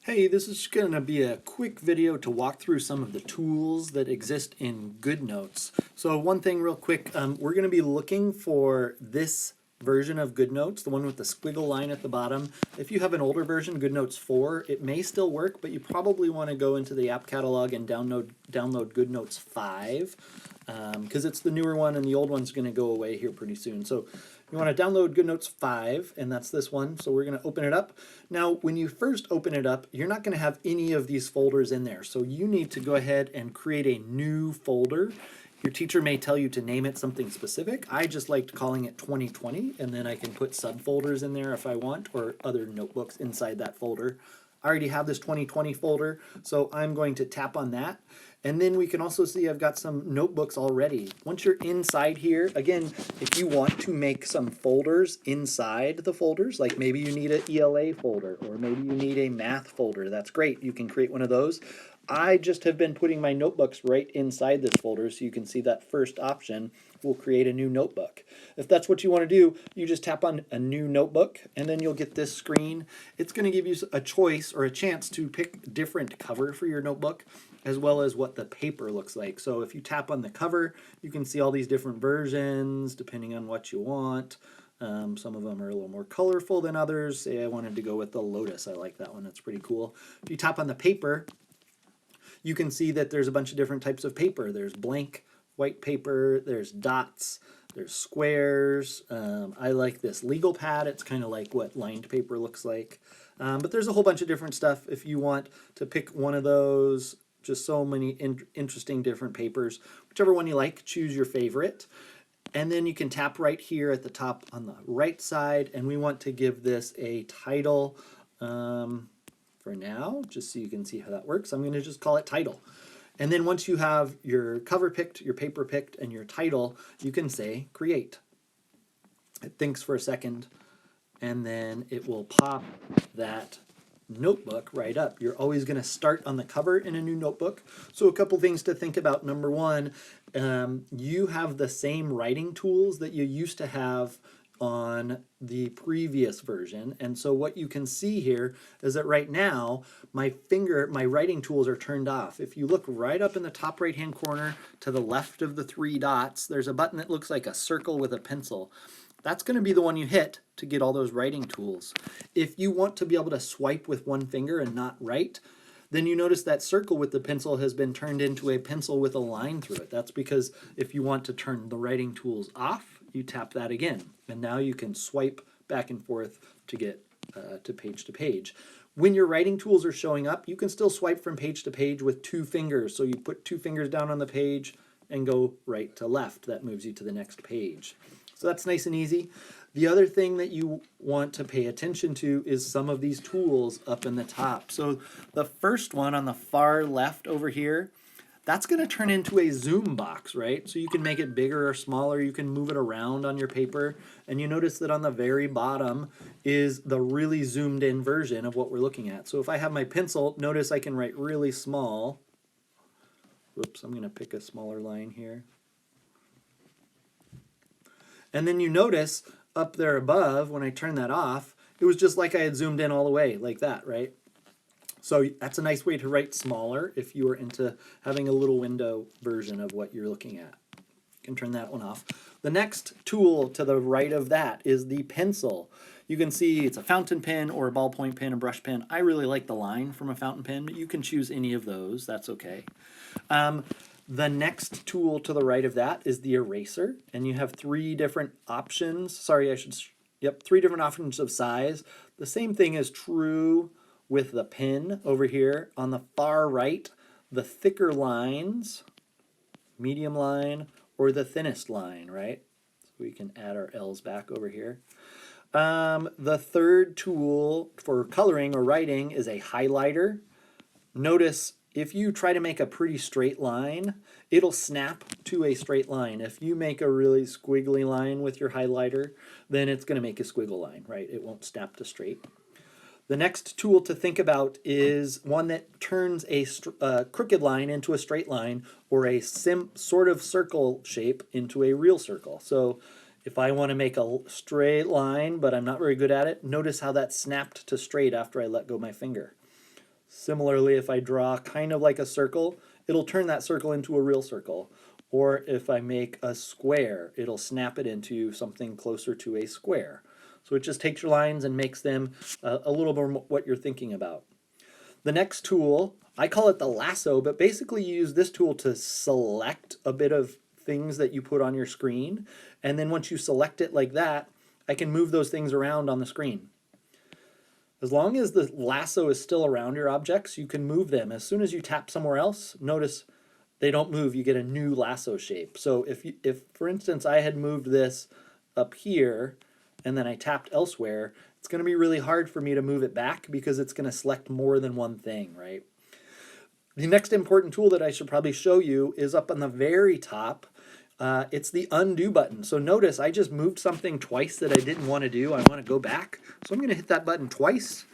Hey, this is going to be a quick video to walk through some of the tools that exist in GoodNotes. So one thing real quick, we're going to be looking for this version of GoodNotes, the one with the squiggle line at the bottom. If you have an older version, GoodNotes 4, it may still work, but you probably want to go into the app catalog and download GoodNotes 5 because it's the newer one and the old one's going to go away here pretty soon. So you want to download GoodNotes 5, and that's this one. So we're going to open it up. Now, when you first open it up, you're not going to have any of these folders in there. So you need to go ahead and create a new folder. Your teacher may tell you to name it something specific. I just liked calling it 2020, and then I can put subfolders in there if I want, or other notebooks inside that folder. I already have this 2020 folder, so I'm going to tap on that. And then we can also see I've got some notebooks already. Once you're inside here, again, if you want to make some folders inside the folders, like maybe you need an ELA folder or maybe you need a math folder, that's great. You can create one of those. I just have been putting my notebooks right inside this folder, so you can see that first option will create a new notebook. If that's what you want to do, you just tap on a new notebook and then you'll get this screen. It's going to give you a choice or a chance to pick different cover for your notebook, as well as what the paper looks like. So if you tap on the cover, you can see all these different versions depending on what you want. Some of them are a little more colorful than others. Say I wanted to go with the lotus. I like that one. That's pretty cool. If you tap on the paper, you can see that there's a bunch of different types of paper. There's blank white paper, there's dots, there's squares. I like this legal pad. It's kind of like what lined paper looks like. But there's a whole bunch of different stuff. If you want to pick one of those, just so many interesting different papers. Whichever one you like, choose your favorite. And then you can tap right here at the top on the right side, and we want to give this a title for now, just so you can see how that works. I'm going to just call it title. And then once you have your cover picked, your paper picked, and your title, you can say create. It thinks for a second, and then it will pop that notebook right up. You're always going to start on the cover in a new notebook. So a couple things to think about. Number one, you have the same writing tools that you used to have on the previous version. And so what you can see here is that right now my writing tools are turned off. If you look right up in the top right hand corner to the left of the three dots, there's a button that looks like a circle with a pencil. That's going to be the one you hit to get all those writing tools. If you want to be able to swipe with one finger and not write, then you notice that circle with the pencil has been turned into a pencil with a line through it. That's because if you want to turn the writing tools off, you tap that again. And now you can swipe back and forth to get to page. When your writing tools are showing up, you can still swipe from page to page with two fingers. So you put two fingers down on the page and go right to left. That moves you to the next page. So that's nice and easy. The other thing that you want to pay attention to is some of these tools up in the top. So the first one on the far left over here, that's going to turn into a zoom box, right? So you can make it bigger or smaller. You can move it around on your paper. And you notice that on the very bottom is the really zoomed in version of what we're looking at. So if I have my pencil, notice I can write really small. Whoops, I'm going to pick a smaller line here. And then you notice up there above, when I turn that off, it was just like I had zoomed in all the way, like that, right? So that's a nice way to write smaller if you are into having a little window version of what you're looking at. You can turn that one off. The next tool to the right of that is the pencil. You can see it's a fountain pen or a ballpoint pen, a brush pen. I really like the line from a fountain pen, but you can choose any of those. That's okay. The next tool to the right of that is the eraser, and you have three different options. Three different options of size. The same thing is true with the pen over here. On the far right, the thicker lines, medium line, or the thinnest line, right? So we can add our L's back over here. The third tool for coloring or writing is a highlighter. Notice if you try to make a pretty straight line, it'll snap to a straight line. If you make a really squiggly line with your highlighter, then it's going to make a squiggle line, right? It won't snap to straight. The next tool to think about is one that turns a crooked line into a straight line, or a sort of circle shape into a real circle. So if I want to make a straight line, but I'm not very good at it, notice how that snapped to straight after I let go my finger. Similarly, if I draw kind of like a circle, it'll turn that circle into a real circle. Or if I make a square, it'll snap it into something closer to a square. So it just takes your lines and makes them a little more what you're thinking about. The next tool, I call it the lasso, but basically you use this tool to select a bit of things that you put on your screen. And then once you select it like that, I can move those things around on the screen. As long as the lasso is still around your objects, you can move them. As soon as you tap somewhere else, notice they don't move. You get a new lasso shape. So if for instance, I had moved this up here and then I tapped elsewhere, it's going to be really hard for me to move it back because it's going to select more than one thing, right? The next important tool that I should probably show you is up on the very top. It's the undo button. So notice I just moved something twice that I didn't want to do. I want to go back. So I'm going to hit that button twice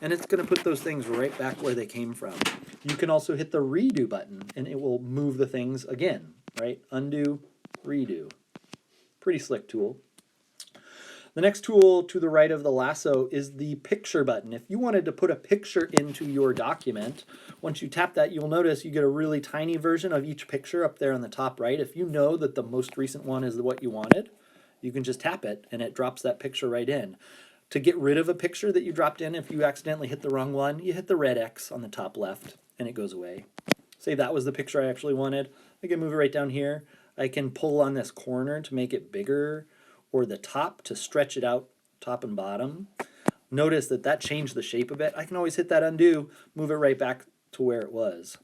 and it's going to put those things right back where they came from. You can also hit the redo button and it will move the things again, right? Undo, redo. Pretty slick tool. The next tool to the right of the lasso is the picture button. If you wanted to put a picture into your document, once you tap that, you'll notice you get a really tiny version of each picture up there on the top right. If you know that the most recent one is what you wanted, you can just tap it and it drops that picture right in. To get rid of a picture that you dropped in, if you accidentally hit the wrong one, you hit the red X on the top left and it goes away. Say that was the picture I actually wanted. I can move it right down here. I can pull on this corner to make it bigger, or the top to stretch it out, top and bottom. Notice that that changed the shape a bit. I can always hit that undo, move it right back to where it was.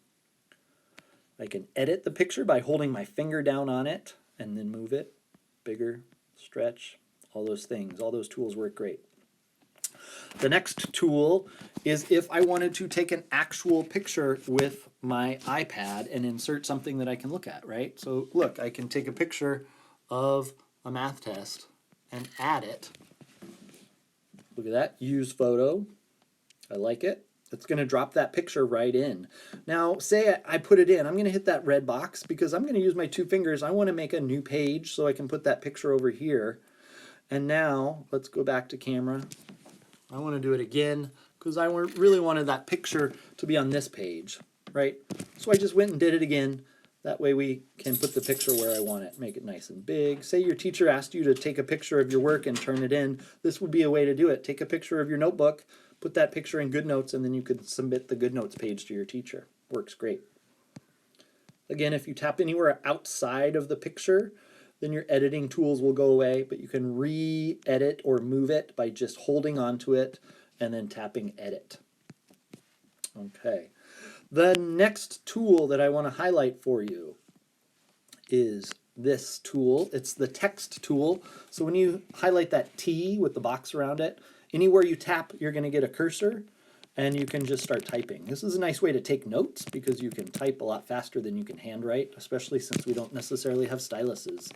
I can edit the picture by holding my finger down on it and then move it, bigger, stretch, all those things. All those tools work great. The next tool is if I wanted to take an actual picture with my iPad and insert something that I can look at, right? So look, I can take a picture of a math test and add it. Look at that, use photo. I like it. It's going to drop that picture right in. Now, say I put it in. I'm going to hit that red box because I'm going to use my two fingers. I want to make a new page so I can put that picture over here. And now, let's go back to camera. I want to do it again because I really wanted that picture to be on this page, right? So I just went and did it again. That way we can put the picture where I want it, make it nice and big. Say your teacher asked you to take a picture of your work and turn it in. This would be a way to do it. Take a picture of your notebook, put that picture in GoodNotes, and then you could submit the GoodNotes page to your teacher. Works great. Again, if you tap anywhere outside of the picture, then your editing tools will go away, but you can re-edit or move it by just holding onto it and then tapping edit. Okay. The next tool that I want to highlight for you is this tool. It's the text tool. So when you highlight that T with the box around it, anywhere you tap, you're going to get a cursor and you can just start typing. This is a nice way to take notes because you can type a lot faster than you can handwrite, especially since we don't necessarily have styluses.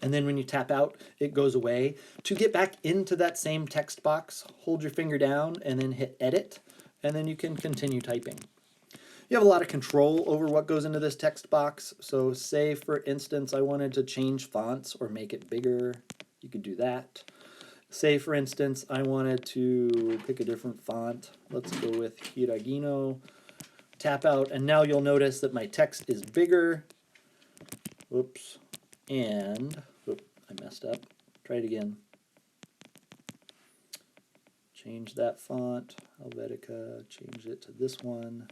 And then when you tap out, it goes away. To get back into that same text box, hold your finger down and then hit edit, and then you can continue typing. You have a lot of control over what goes into this text box. So say, for instance, I wanted to change fonts or make it bigger. You could do that. Say, for instance, I wanted to pick a different font. Let's go with Hiragino. Tap out, and now you'll notice that my text is bigger. Oops. And, I messed up. Try it again. Change that font, Helvetica, change it to this one.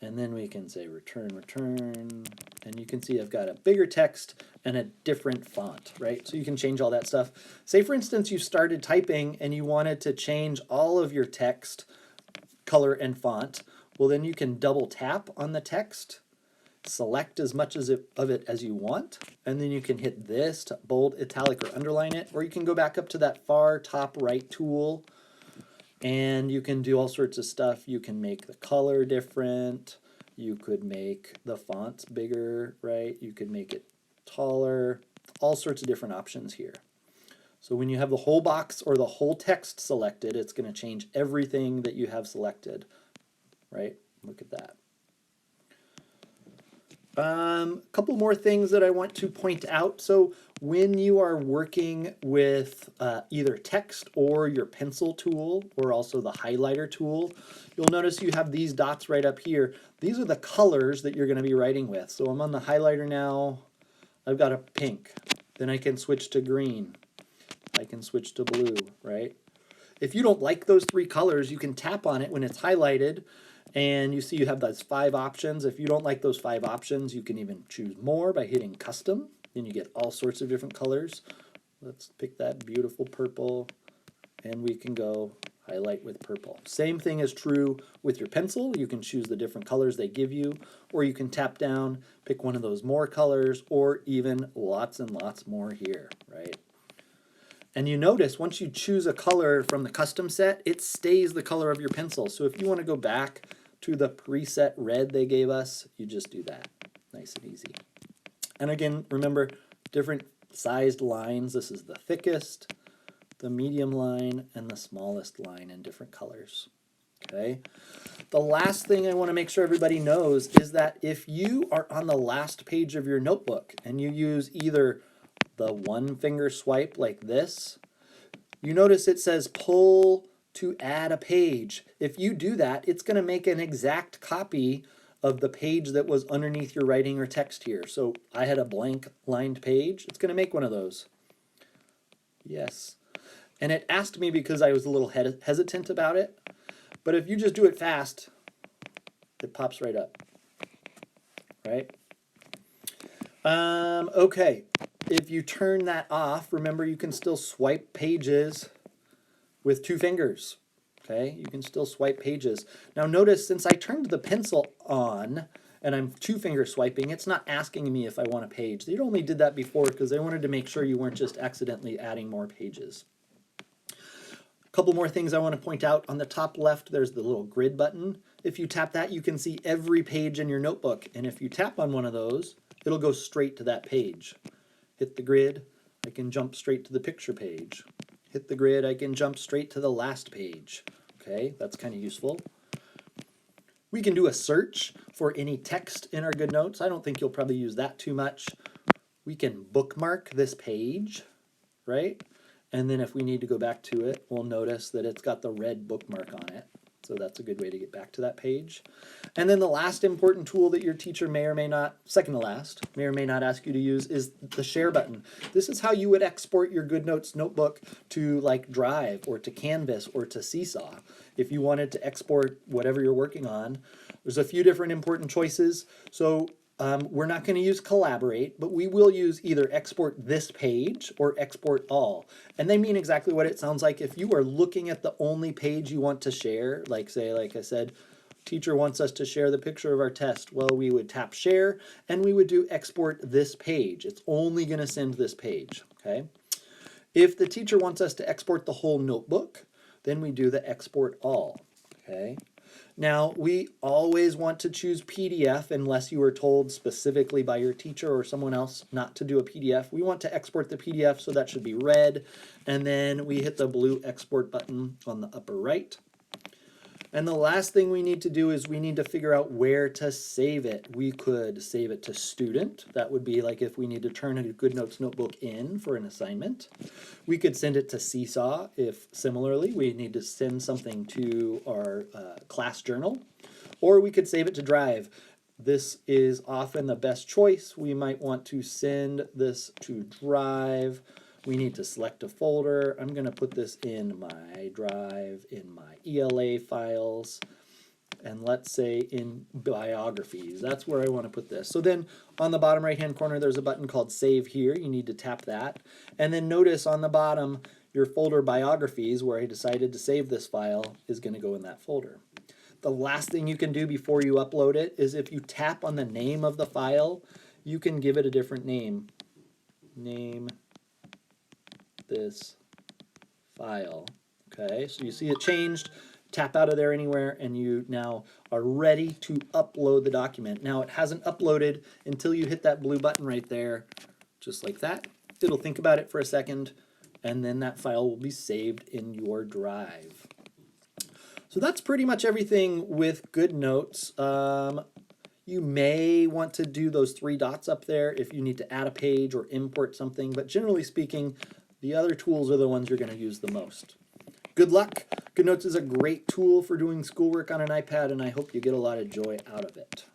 And then we can say return, return, and you can see I've got a bigger text and a different font, right? So you can change all that stuff. Say, for instance, you started typing and you wanted to change all of your text, color and font. Well, then you can double tap on the text, select as much of it as you want, and then you can hit this to bold, italic, or underline it, or you can go back up to that far top right tool and you can do all sorts of stuff. You can make the color different. You could make the fonts bigger, right? You could make it taller. All sorts of different options here. So when you have the whole box or the whole text selected, it's going to change everything that you have selected, right? Look at that. A couple more things that I want to point out. So when you are working with either text or your pencil tool or also the highlighter tool, you'll notice you have these dots right up here. These are the colors that you're going to be writing with. So I'm on the highlighter now. I've got a pink. Then I can switch to green. I can switch to blue, right? If you don't like those three colors, you can tap on it when it's highlighted, and you see you have those 5 options. If you don't like those 5 options, you can even choose more by hitting custom. Then you get all sorts of different colors. Let's pick that beautiful purple, and we can go highlight with purple. Same thing is true with your pencil. You can choose the different colors they give you, or you can tap down, pick one of those more colors, or even lots and lots more here, right? And you notice once you choose a color from the custom set, it stays the color of your pencil. So if you want to go back to the preset red they gave us, you just do that. Nice and easy. And again, remember, different sized lines. This is the thickest, the medium line, and the smallest line in different colors. Okay. The last thing I want to make sure everybody knows is that if you are on the last page of your notebook and you use either the one finger swipe like this, you notice it says pull to add a page. If you do that, it's going to make an exact copy of the page that was underneath your writing or text here. So I had a blank lined page. It's going to make one of those. Yes. And it asked me because I was a little hesitant about it. But if you just do it fast, it pops right up. Right? Okay. If you turn that off, remember you can still swipe pages with 2 fingers. Okay, you can still swipe pages. Now notice since I turned the pencil on and I'm 2 finger swiping, it's not asking me if I want a page. They only did that before because they wanted to make sure you weren't just accidentally adding more pages. A couple more things I want to point out. On the top left, there's the little grid button. If you tap that, you can see every page in your notebook. And if you tap on one of those, it'll go straight to that page. Hit the grid, I can jump straight to the picture page. Hit the grid, I can jump straight to the last page. Okay, that's kind of useful. We can do a search for any text in our GoodNotes. I don't think you'll probably use that too much. We can bookmark this page, right? And then if we need to go back to it, we'll notice that it's got the red bookmark on it. So that's a good way to get back to that page. And then the last important tool that your teacher may or may not, second to last, may or may not ask you to use is the share button. This is how you would export your GoodNotes notebook to like Drive or to Canvas or to Seesaw. If you wanted to export whatever you're working on, there's a few different important choices. So we're not going to use collaborate, but we will use either export this page or export all. And they mean exactly what it sounds like. If you are looking at the only page you want to share, like say, like I said, teacher wants us to share the picture of our test. Well, we would tap share and we would do export this page. It's only going to send this page, okay? If the teacher wants us to export the whole notebook, then we do the export all, okay? Now, we always want to choose PDF unless you were told specifically by your teacher or someone else not to do a PDF. We want to export the PDF, so that should be red. And then we hit the blue export button on the upper right. And the last thing we need to do is we need to figure out where to save it. We could save it to student. That would be like if we need to turn a GoodNotes notebook in for an assignment. We could send it to Seesaw if similarly we need to send something to our class journal. Or we could save it to Drive. This is often the best choice. We might want to send this to Drive. We need to select a folder. I'm going to put this in my Drive, in my ELA files, and let's say in biographies. That's where I want to put this. So then on the bottom right hand corner, there's a button called Save Here. You need to tap that. And then notice on the bottom, your folder biographies, where I decided to save this file, is going to go in that folder. The last thing you can do before you upload it is if you tap on the name of the file, you can give it a different name. Name this file. Okay, so you see it changed. Tap out of there anywhere and you now are ready to upload the document. Now it hasn't uploaded until you hit that blue button right there, just like that. It'll think about it for a second and then that file will be saved in your Drive. So that's pretty much everything with GoodNotes. You may want to do those three dots up there if you need to add a page or import something, but generally speaking, the other tools are the ones you're going to use the most. Good luck. GoodNotes is a great tool for doing schoolwork on an iPad, and I hope you get a lot of joy out of it.